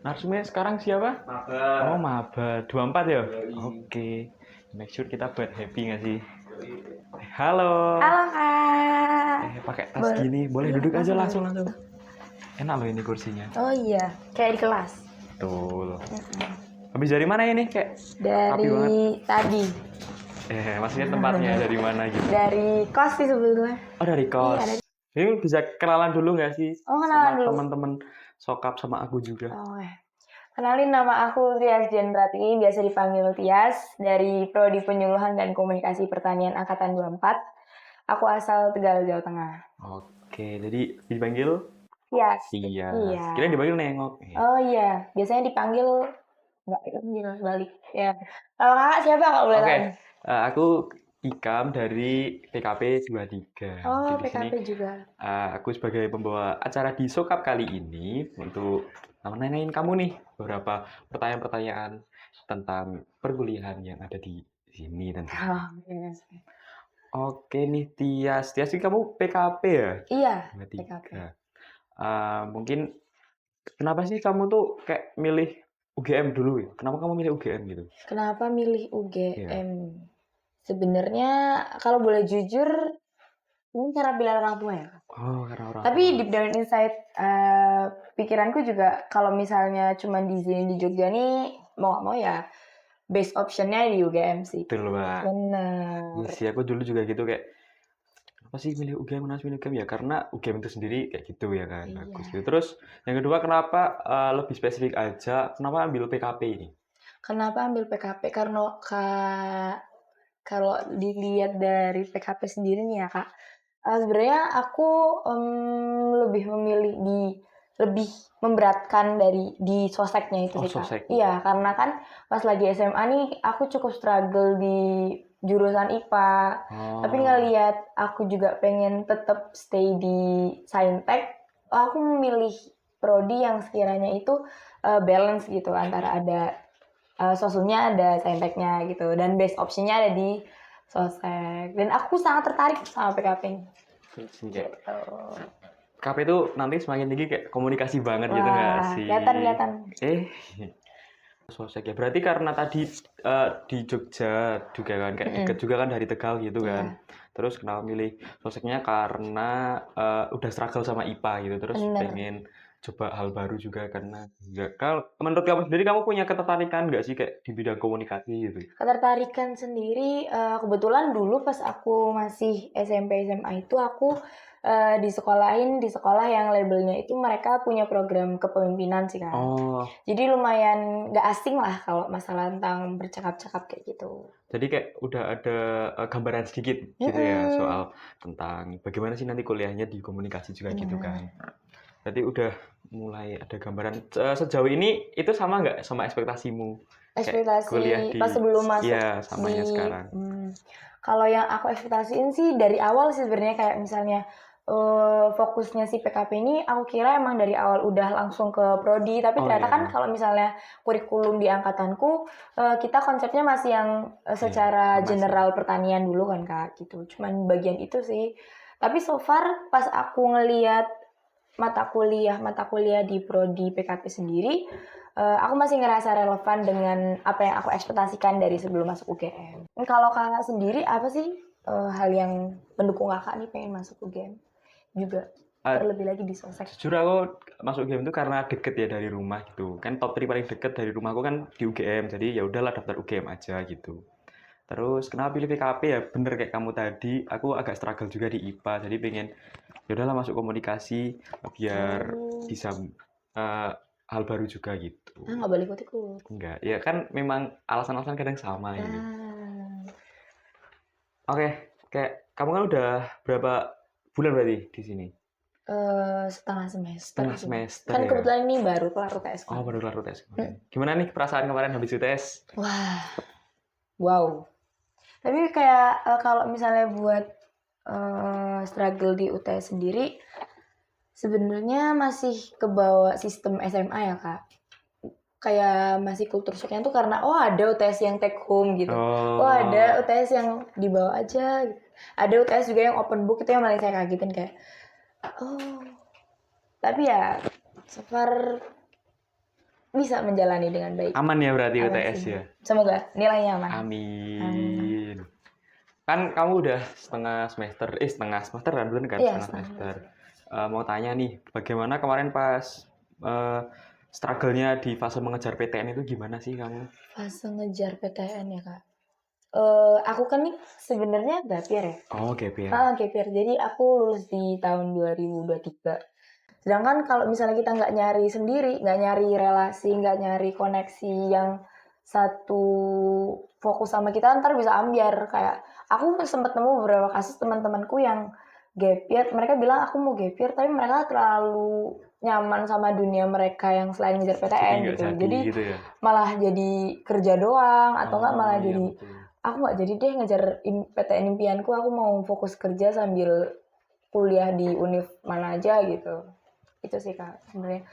Narsumnya sekarang siapa? Maba. Oh, maba 24 ya? Yoi. Oke. Make sure kita buat happy nggak sih? Halo. Halo Kak. Pakai tas gini, boleh Iya, duduk aja boleh. langsung. Enak loh ini kursinya. Oh iya, kayak di kelas. Betul. Habis dari mana ini? Kayak rapi banget. Dari tadi. Maksudnya tempatnya dari mana gitu? Dari kos sih sebetulnya. Oh, dari kos. Iya, dari- Ini bisa kenalan dulu nggak sih? Oh, kenalan sama dulu. teman-teman sokap sama aku juga. Oh, kenalin, nama aku Tias Jendrati, biasa dipanggil Tias, dari Prodi Penyuluhan dan Komunikasi Pertanian Angkatan 24. Aku asal Tegal, Jawa Tengah. Oke, jadi dipanggil Tias. Iya. Iya. Kira dipanggil Nengok. Oh iya, biasanya dipanggil nggak dipanggil balik. Ya. Kalau kakak siapa kak boleh Oke, tahu? aku Ikam dari PKP 23. Oh, Jadi di sini PKP juga. aku sebagai pembawa acara di Sokap kali ini untuk nanyain kamu nih beberapa pertanyaan-pertanyaan tentang perkuliahan yang ada di sini tentunya. Oh, yes. Oke nih Tias, Tias ini kamu PKP ya? Iya, 23. PKP. Mungkin kenapa sih kamu tuh kayak milih UGM dulu ya? Kenapa kamu milih UGM gitu? Kenapa milih UGM? Iya. Sebenarnya kalau boleh jujur, ini cara pilihan orang tua ya. Oh, karena orang Tapi tua. deep down inside pikiranku juga kalau misalnya cuma di sini di Jogja nih mau nggak mau ya best optionnya di UGM sih. Betul, Mbak. Bener. Iya sih, aku dulu juga gitu kayak apa sih milih UGM, kenapa milih UGM ya? Karena UGM itu sendiri kayak gitu ya kan, Iya. bagus gitu. Terus yang kedua kenapa lebih spesifik aja, kenapa ambil PKP ini? Kenapa ambil PKP? Karena kalau dilihat dari PKP sendiri nih ya kak, sebenarnya aku lebih memilih lebih memberatkan dari di soseknya itu Oh, sih kak. sosek. Iya, karena kan pas lagi SMA nih aku cukup struggle di jurusan IPA. Tapi ngelihat aku juga pengen tetap stay di Saintek, aku memilih prodi yang sekiranya itu balance gitu antara ada sosumnya ada sainteknya gitu dan best optionnya ada di sosek dan aku sangat tertarik sama PKP ini. Kayak Gitu. PKP itu nanti semakin tinggi kayak komunikasi banget gitu nggak Wah, sih? kelihatan. Sosek ya. Berarti karena tadi di Jogja juga kan kayak deket juga kan dari Tegal gitu kan. Terus kenapa milih soseknya karena udah struggle sama IPA gitu. Terus Bener. pengen coba hal baru juga karena kalau menurut kamu sendiri kamu punya ketertarikan nggak sih kayak di bidang komunikasi gitu? Ketertarikan sendiri kebetulan dulu pas aku masih SMP SMA itu aku di sekolah yang labelnya itu mereka punya program kepemimpinan sih kan. Oh, Jadi lumayan nggak asing lah kalau masalah tentang bercakap-cakap kayak gitu. jadi kayak udah ada gambaran sedikit gitu ya soal tentang bagaimana sih nanti kuliahnya di komunikasi juga gitu kan. Berarti udah mulai ada gambaran. Sejauh ini itu sama nggak sama ekspektasimu? Kayak kuliah Ekspektasi pas sebelum masuk Iya, samanya di sekarang. kalau yang aku ekspektasiin sih dari awal sih sebenarnya kayak misalnya fokusnya si PKP ini aku kira emang dari awal udah langsung ke prodi tapi ternyata kan kalau misalnya kurikulum di angkatanku kita konsepnya masih yang secara sama sih. general pertanian dulu kan kak gitu cuman bagian itu sih tapi so far pas aku ngelihat mata kuliah di prodi PKP sendiri aku masih ngerasa relevan dengan apa yang aku ekspektasikan dari sebelum masuk UGM. Kalau kakak sendiri apa sih hal yang mendukung kakak nih pengen masuk UGM juga terlebih lagi di sosek? Jujur aku masuk UGM itu karena deket ya dari rumah gitu. Kan top 3 paling deket dari rumahku kan di UGM. Jadi ya udahlah daftar UGM aja gitu. Terus kenapa pilih PKP ya bener kayak kamu tadi, aku agak struggle juga di IPA. Jadi pengen ya udahlah masuk komunikasi biar bisa hal baru juga gitu. Nggak boleh ikut-ikut. Enggak, ya kan memang alasan-alasan kadang sama gitu. Oke, kayak kamu kan udah berapa bulan berarti di sini? Setengah semester. Setengah semester Kan ya? kebetulan ini baru kelar UTS. Oh, baru kelar UTS kemarin. Gimana nih perasaan kemarin habis UTS? Wah, wow. Tapi kayak kalau misalnya buat struggle di UTS sendiri, sebenarnya masih kebawa sistem SMA ya kak. Kayak masih kultur shocknya tuh karena ada UTS yang take home gitu. Ada UTS yang dibawa aja gitu. Ada UTS juga yang open book itu yang paling saya kagetin kayak tapi ya so far bisa menjalani dengan baik. Aman ya berarti Aman UTS sih. ya. Semoga nilainya aman. Amin. Kan kamu udah setengah semester kan, bener kan? Iya, Setengah semester. Mau tanya nih, bagaimana kemarin pas struggle-nya di fase mengejar PTN itu gimana sih kamu? Fase ngejar PTN ya Kak. Aku kan nih sebenarnya gap year ya. Oh, gap year. Gap year. Jadi aku lulus di tahun 2023. Sedangkan kalau misalnya kita nggak nyari sendiri, nggak nyari relasi, nggak nyari koneksi yang satu fokus sama kita, ntar bisa ambiar. Kayak aku sempat nemu beberapa kasus teman-temanku yang gap year, mereka bilang aku mau gap year, tapi mereka terlalu nyaman sama dunia mereka yang selain ngejar PTN gitu. Jadi gitu ya? malah jadi kerja doang, atau nggak malah iya, jadi betul. aku nggak jadi deh ngejar PTN impianku, aku mau fokus kerja sambil kuliah di univ mana aja gitu. Itu sih Kak sebenarnya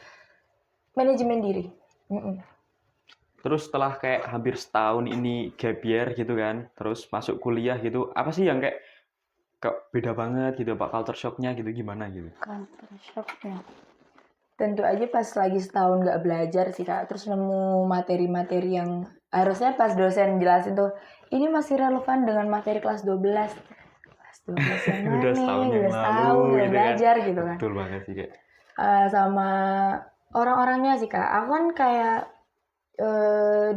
manajemen diri. Terus setelah kayak hampir setahun ini gap year gitu kan, terus masuk kuliah gitu, apa sih yang kayak beda banget gitu, Pak, culture shock-nya gitu gimana gitu? Culture shock-nya tentu aja pas lagi setahun nggak belajar sih Kak, terus nemu materi-materi yang harusnya pas dosen jelasin tuh ini masih relevan dengan materi kelas 12. Kelas 12 yang mana? Udah setahun yang Udah setahun lalu nggak gitu kan. belajar gitu kan. Betul banget sih kayak. Sama orang-orangnya sih Kak, aku kan kayak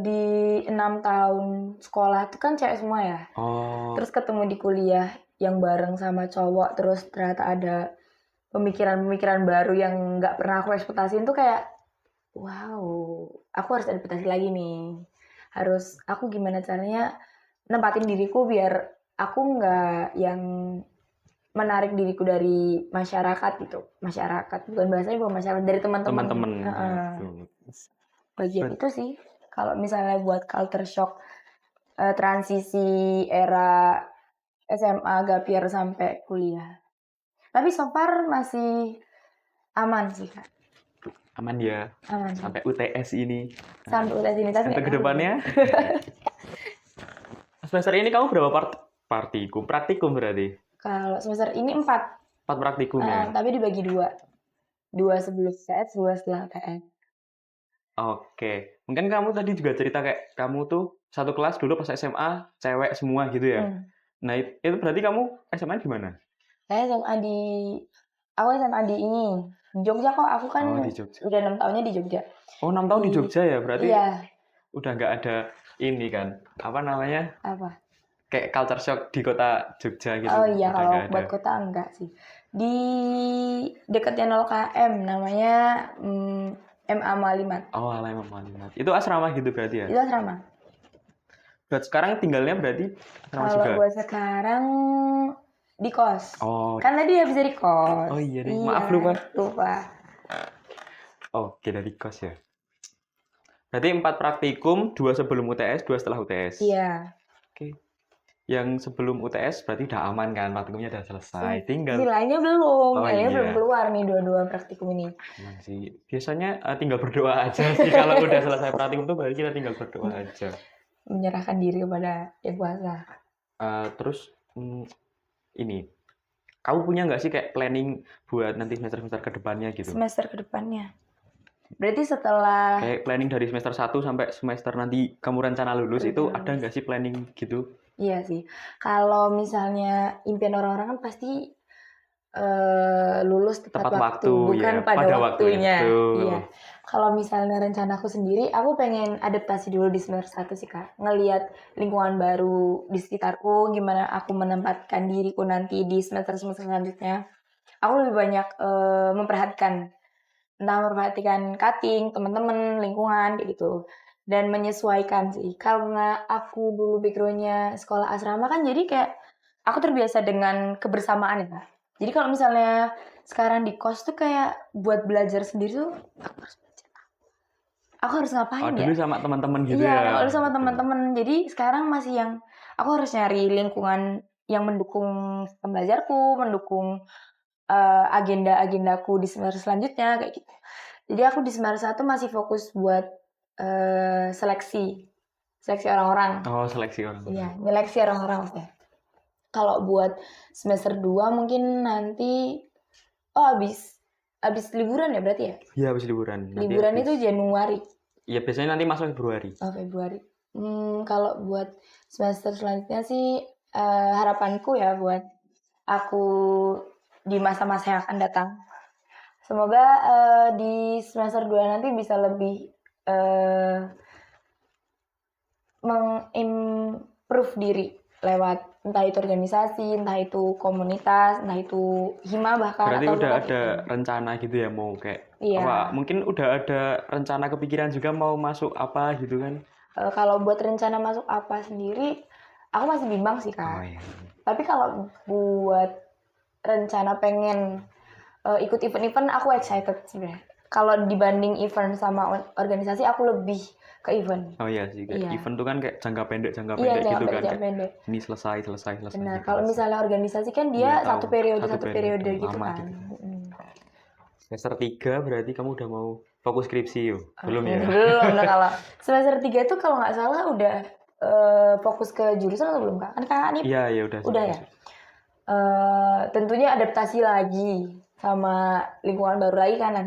di 6 tahun sekolah itu kan cewek semua ya. Oh, Terus ketemu di kuliah yang bareng sama cowok, terus ternyata ada pemikiran-pemikiran baru yang nggak pernah aku ekspektasiin tuh kayak wow, aku harus adaptasi lagi nih. Aku gimana caranya nempatin diriku biar aku nggak yang menarik diriku dari masyarakat gitu. Masyarakat, bukan bahasanya bukan masyarakat, dari teman-teman. teman-teman. Bagian itu sih. Kalau misalnya buat culture shock, transisi era SMA gap year sampai kuliah. Tapi so far masih aman sih Kak. Aman ya. Aman. Sampai UTS ini. Sampai UTS ini. Untuk kedepannya. Semester ini kamu berapa praktikum berarti? Kalau semester ini 4. 4 praktikum ya? Tapi dibagi 2. 2 sebelum UTS, 2 setelah UTS. Oke. Mungkin kamu tadi juga cerita kayak kamu tuh satu kelas dulu pas SMA cewek semua gitu ya? Nah itu berarti kamu SMA di mana? Saya SMA di ini, di Jogja kok. Aku kan di Jogja. udah 6 tahunnya di Jogja. Oh, 6 tahun di Jogja ya? Berarti iya. Udah nggak ada ini kan? Apa namanya? Apa? Kayak culture shock di kota Jogja gitu. Oh iya, kalau buat kota enggak sih. Di dekatnya 0 km namanya MA Malimat. Oh, MA Malimat. Itu asrama gitu berarti ya? Itu asrama. Buat sekarang tinggalnya berarti asrama juga? Kalau buat sekarang di kos. Oh. Kan tadi habis dari kos. Oh iya nih, maaf lupa. Oke, dari kos ya. Berarti 4 praktikum, 2 sebelum UTS, 2 setelah UTS. Iya. Oke. Yang sebelum UTS berarti udah aman kan, praktikumnya udah selesai. Tinggal nilainya belum, belum keluar nih dua praktikum ini. Emang sih. Biasanya tinggal berdoa aja sih kalau udah selesai praktikum tuh berarti kita tinggal berdoa aja. Menyerahkan diri kepada Yang Kuasa. Terus ini, kamu punya nggak sih kayak planning buat nanti semester-semester kedepannya gitu? Semester kedepannya. Berarti setelah kayak planning dari semester 1 sampai semester nanti kamu rencana lulus itu ada nggak sih planning gitu? Iya sih. Kalau misalnya impian orang-orang kan pasti lulus tepat waktu, bukan pada waktunya. Iya. Kalau misalnya rencanaku sendiri, aku pengen adaptasi dulu di semester 1 sih Kak. Ngelihat lingkungan baru di sekitarku, gimana aku menempatkan diriku nanti di semester-semester selanjutnya. Aku lebih banyak memperhatikan cutting, teman-teman, lingkungan, kayak gitu. Dan menyesuaikan sih. Karena aku dulu background-nya sekolah asrama kan, jadi kayak aku terbiasa dengan kebersamaan ya. Jadi kalau misalnya sekarang di kos tuh kayak buat belajar sendiri tuh aku harus ngapain ya? Dulu sama teman-teman gitu ya? Iya, dulu sama teman-teman. Jadi sekarang masih yang aku harus nyari lingkungan yang mendukung pembelajarku, mendukung agenda-agendaku di semester selanjutnya kayak gitu. Jadi aku di semester 1 masih fokus buat seleksi orang-orang. Oh, seleksi orang. Iya, nyeleksi orang-orang maksudnya. Kalau buat semester 2 mungkin nanti habis liburan ya berarti ya? Iya, habis liburan. Liburan itu Januari. Ya biasanya nanti masuk Februari. Oh, Februari. Kalau buat semester selanjutnya sih harapanku ya buat aku di masa-masa yang akan datang. Semoga di semester 2 nanti bisa lebih mengimprove diri lewat entah itu organisasi, entah itu komunitas, entah itu hima bahkan Berarti atau udah bahkan ada event. rencana gitu ya mau kayak Iya. apa? Mungkin udah ada rencana kepikiran juga mau masuk apa gitu kan? Kalau buat rencana masuk apa sendiri, aku masih bimbang sih Oh Kak. iya. Tapi kalau buat rencana pengen ikut event-event, aku excited sebenarnya. Kalau dibanding event sama organisasi, aku lebih ke event. Oh iya sih, kayak Iya. event tuh kan kayak jangka pendek Iya, gitu jangka kan pendek, jangka kayak pendek. ini selesai Benar. gitu Kalau kan. misalnya organisasi kan Iya, dia tahu. satu periode Satu periode, gitu lama kan. gitu. Semester 3 berarti kamu udah mau fokus skripsi yuk? Belum ya? Belum. Nah, kalau semester 3 tuh kalau nggak salah udah fokus ke jurusan atau belum Kak? Kan Kakak nih Iya, ya udah. udah ya. Tentunya adaptasi lagi sama lingkungan baru lagi kan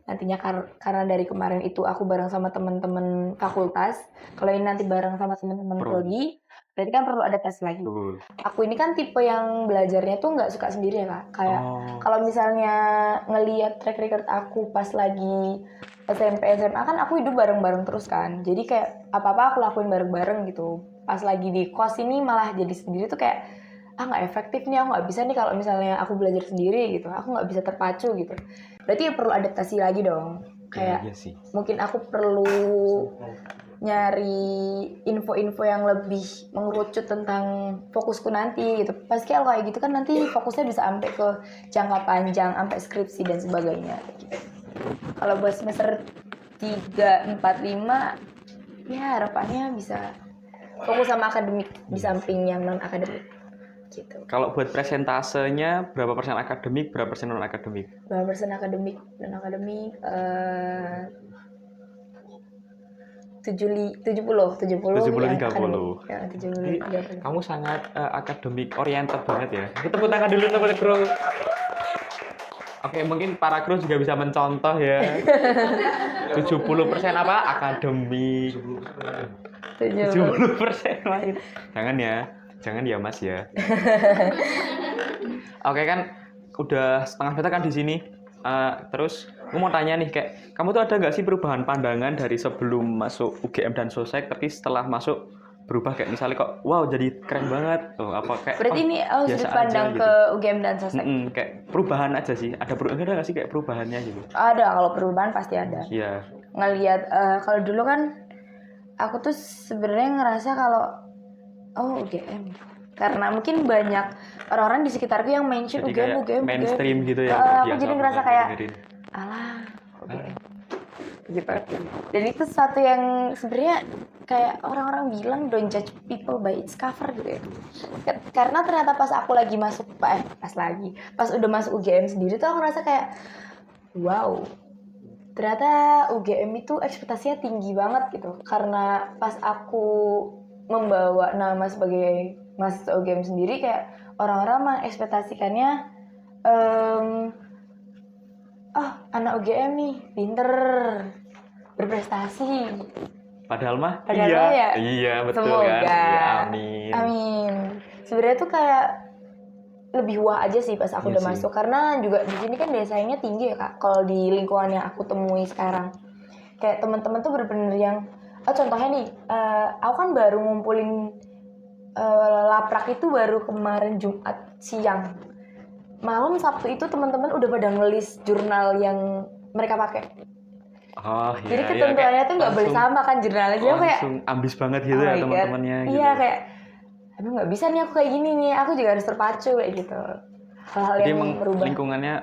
nantinya karena dari kemarin itu aku bareng sama teman-teman fakultas, kalau ini nanti bareng sama teman-teman prodi, berarti kan perlu adaptasi lagi. Betul. Aku ini kan tipe yang belajarnya tuh nggak suka sendiri ya Kak. Kayak kalau misalnya ngelihat track record aku pas lagi SMP SMA kan aku hidup bareng-bareng terus kan. Jadi kayak apa-apa aku lakuin bareng-bareng gitu. Pas lagi di kos ini malah jadi sendiri tuh kayak nggak efektif nih, aku nggak bisa nih kalau misalnya aku belajar sendiri gitu, aku nggak bisa terpacu gitu. Berarti ya perlu adaptasi lagi dong. Kayak iya sih. mungkin aku perlu nyari info-info yang lebih mengerucut tentang fokusku nanti gitu. Pasti kalau kayak gitu kan nanti fokusnya bisa sampai ke jangka panjang, sampai skripsi dan sebagainya gitu. Kalau buat semester 3, 4, 5 ya harapannya bisa fokus sama akademik di samping yang non akademik gitu. Kalau buat presentasenya berapa persen akademik, berapa persen non akademik? Berapa persen akademik non akademik? 70 yang 30. akademik. Ya, 70 30. Kamu sangat akademik oriented banget ya. Tepuk tangan dulu teman bro. Oke, mungkin para kru juga bisa mencontoh ya. 70% apa? Akademik. 70% lain. Jangan ya Mas ya. Oke kan, udah setengah meter kan di sini. Terus, aku mau tanya nih, kayak kamu tuh ada nggak sih perubahan pandangan dari sebelum masuk UGM dan Sosek, tapi setelah masuk berubah kayak misalnya kok, wow jadi keren banget. Apa kayak? Berarti ini sudut pandang ke UGM dan Sosek. Kayak perubahan aja sih. Ada nggak sih kayak perubahannya gitu? Ada, kalau perubahan pasti ada. Iya. Ngelihat kalau dulu kan aku tuh sebenarnya ngerasa kalau UGM karena mungkin banyak orang-orang di sekitarku yang mention Jadi UGM mainstream gitu ya. aku jadi ngerasa kayak alah UGM gitu. Dan itu sesuatu yang sebenarnya kayak orang-orang bilang don't judge people by its cover gitu ya. Karena ternyata pas aku lagi masuk pas udah masuk UGM sendiri tuh aku ngerasa kayak wow, ternyata UGM itu ekspektasinya tinggi banget gitu. Karena pas aku membawa nama sebagai mahasiswa UGM sendiri kayak orang-orang mengekspektasikannya anak UGM nih pinter, berprestasi. Padahal iya betul semoga. kan ya, amin. Sebenarnya tuh kayak lebih wah aja sih pas aku udah masuk, karena juga di sini kan desainnya tinggi ya Kak. Kalau di lingkungan yang aku temui sekarang kayak teman-teman tuh bener-bener yang contohnya nih aku kan baru ngumpulin laprak itu baru kemarin Jumat siang. Malam Sabtu itu teman-teman udah pada ngelis jurnal yang mereka pakai. Jadi ketentuannya tuh nggak boleh sama kan jurnalnya. Jadi kayak langsung ambis banget gitu ya teman-temannya. Iya gitu. Kayak aduh nggak bisa nih aku kayak gini nih. Aku juga harus terpacu kayak gitu. Hal-hal yang merubah. Lingkungannya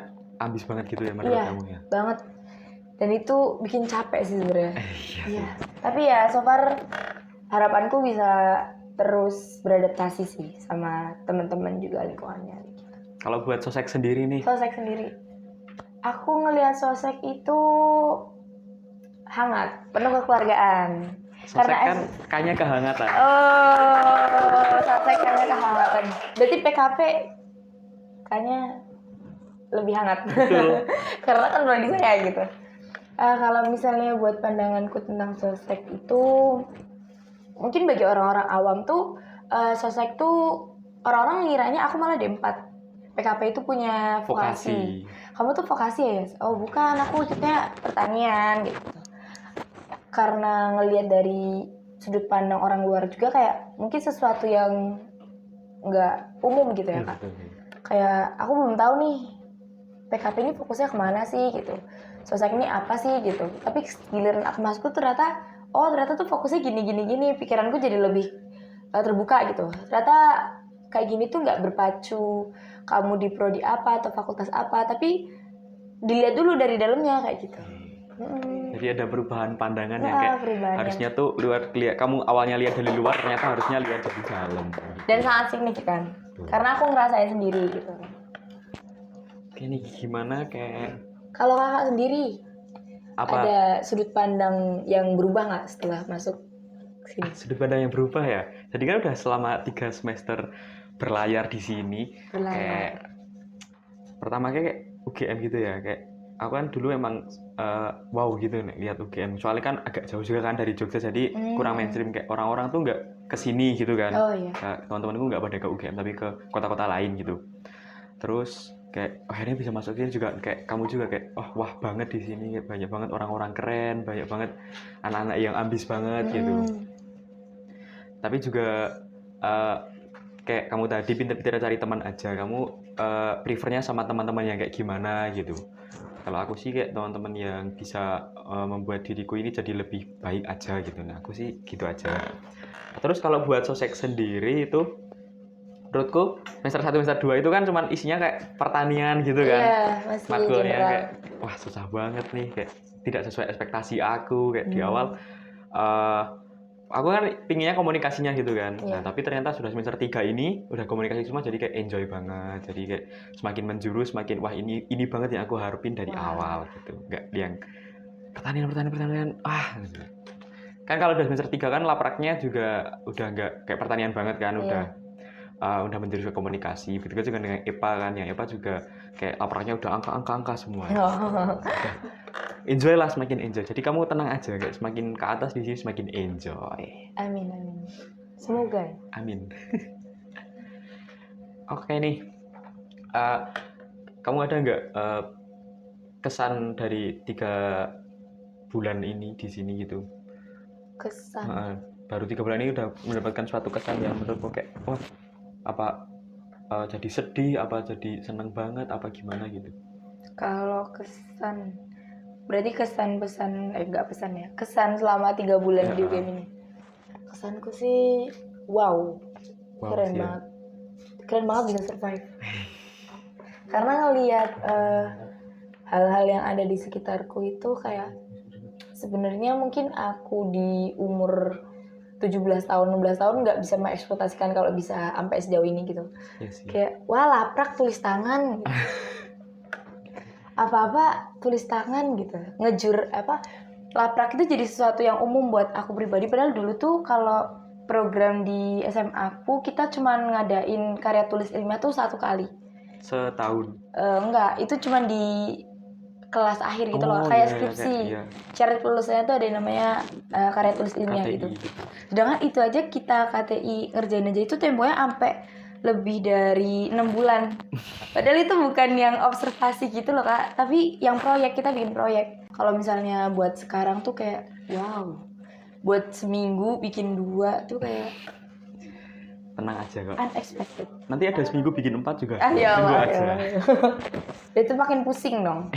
ambis banget gitu ya menurut kamu ya. Banget. Dan itu bikin capek sih sebenarnya. Iya. Tapi ya so far harapanku bisa terus beradaptasi sih sama teman-teman juga lingkungannya. Kalau buat Sosek sendiri nih? Sosek sendiri, aku ngelihat Sosek itu hangat, penuh kekeluargaan. Sosek kan kayaknya kehangatan. Sosek kayaknya kehangatan. Berarti PKP kayaknya lebih hangat. Karena kan prodi saya gitu. Kalau misalnya buat pandanganku tentang sosek itu, mungkin bagi orang-orang awam tuh sosek tuh orang-orang ngiranya aku malah D4. PKP itu punya vokasi. Kamu tuh vokasi ya? Yes? Oh bukan, aku ikutnya pertanian gitu. Karena ngelihat dari sudut pandang orang luar juga kayak mungkin sesuatu yang nggak umum gitu ya Kak. Kayak aku belum tahu nih PKP ini fokusnya kemana sih gitu. Sosek ini apa sih gitu. Tapi giliran aku masuk tuh ternyata tuh fokusnya gini. Pikiranku jadi lebih terbuka gitu. Ternyata kayak gini tuh nggak berpacu kamu di prodi apa atau fakultas apa, tapi dilihat dulu dari dalamnya kayak gitu. Jadi ada perubahan pandangan yang kayak harusnya tuh kamu awalnya lihat dari luar, ternyata harusnya lihat dari dalam. Dan sangat signifikan. Karena aku ngerasain sendiri gitu. Ini gimana kayak kalau kakak sendiri apa? Ada sudut pandang yang berubah nggak setelah masuk sini? Sudut pandang yang berubah ya. Jadi kan udah selama 3 semester berlayar di sini. Kayak pertama kayak UGM gitu ya. Kayak aku kan dulu emang wow gitu nih lihat UGM. Soalnya kan agak jauh juga kan dari Jogja, jadi kurang mainstream. Kayak orang-orang tuh nggak kesini gitu kan. Oh iya. Teman-temanku nggak pada ke UGM tapi ke kota-kota lain gitu. Terus kayak akhirnya bisa masuk sini juga, kayak kamu juga kayak wah banget di sini, kayak banyak banget orang-orang keren, banyak banget anak-anak yang ambis banget gitu. Tapi juga kayak kamu tadi pintar-pintar cari teman aja, kamu prefernya sama teman-teman yang kayak gimana gitu. Kalau aku sih kayak teman-teman yang bisa membuat diriku ini jadi lebih baik aja gitu. Nah aku sih gitu aja. Terus kalau buat sosek sendiri itu menurutku semester 1 semester 2 itu kan cuman isinya kayak pertanian gitu kan. Iya, masih matkulnya general. Kayak wah susah banget nih, kayak tidak sesuai ekspektasi aku. Kayak di awal aku kan pinginnya komunikasinya gitu kan. Nah tapi ternyata sudah semester 3 ini udah komunikasi semua, jadi kayak enjoy banget. Jadi kayak semakin menjurus, semakin wah ini banget yang aku harapin dari awal gitu. Nggak yang pertanian gitu. Kan kalau udah semester 3 kan lapraknya juga udah nggak kayak pertanian banget kan. Udah menjurus ke komunikasi. Begitu juga dengan EPA kan, yang EPA juga kayak lapraknya udah angka semua. Enjoy lah, semakin enjoy. Jadi kamu tenang aja, kayak semakin ke atas di sini semakin enjoy. Amin. Semoga. Amin. Oke nih, kamu ada nggak kesan dari 3 bulan ini di sini gitu? Kesan. Baru 3 bulan ini udah mendapatkan suatu kesan yang menurutku kayak apa jadi sedih, apa jadi seneng banget, apa gimana gitu? Kalau kesan, berarti kesan selama 3 bulan di UGM ini. Kesanku sih wow keren banget bisa survive. Karena ngelihat hal-hal yang ada di sekitarku itu kayak sebenarnya mungkin aku di umur 17 tahun, 16 tahun nggak bisa mengeksploitasikan kalau bisa sampai sejauh ini gitu. Kayak wah laprak tulis tangan gitu. Apa-apa tulis tangan gitu. Laprak itu jadi sesuatu yang umum buat aku pribadi. Padahal dulu tuh kalau program di SMA aku kita cuma ngadain karya tulis ilmiah tuh 1 kali. Setahun? Enggak, itu cuma di kelas akhir gitu loh, kayak skripsi. Syarat lulusnya tuh ada yang namanya karya tulis ilmiah gitu. Sedangkan itu aja kita KTI ngerjain aja itu temponya sampai lebih dari 6 bulan. Padahal itu bukan yang observasi gitu loh Kak, tapi yang proyek, kita bikin proyek. Kalau misalnya buat sekarang tuh kayak wow, buat seminggu bikin 2 tuh kayak tenang aja kok. Unexpected. Nanti ada seminggu bikin 4 juga. Tunggu aja. Itu makin pusing dong.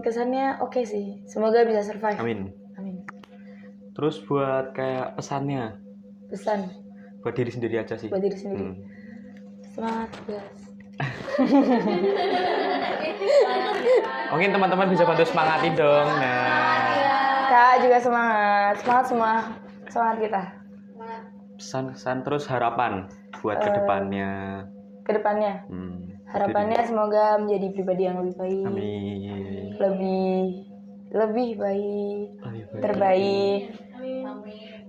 Kesannya oke sih. Semoga bisa survive. Amin. Terus buat kayak pesannya? Pesan? Buat diri sendiri aja sih. Buat diri sendiri. Semangat guys. Mungkin teman-teman bisa bantu semangatin dong. Nah. Kak juga semangat. Semangat semua. Semangat kita. Pesan terus harapan buat kedepannya. Harapannya semoga menjadi pribadi yang lebih baik. Amin. Lebih baik. Terbaik.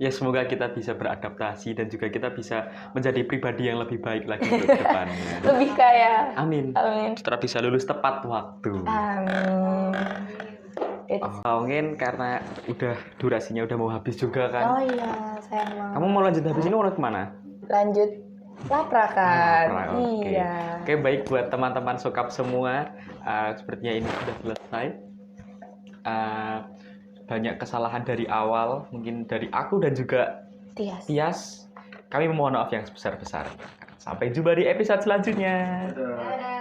Ya semoga kita bisa beradaptasi dan juga kita bisa menjadi pribadi yang lebih baik lagi untuk kedepannya. Lebih kaya. Amin. Setelah bisa lulus tepat waktu. Amin. Mungkin karena udah durasinya udah mau habis juga kan. Oh iya, sayang banget. Kamu mau lanjut habis ini mau kemana? Lanjut laprakan. Laprak, oke. Iya. Oke, baik buat teman-teman sokap semua. Sepertinya ini sudah selesai. Banyak kesalahan dari awal, mungkin dari aku dan juga Tias. Kami memohon maaf yang sebesar-besarnya. Sampai jumpa di episode selanjutnya. Dadah.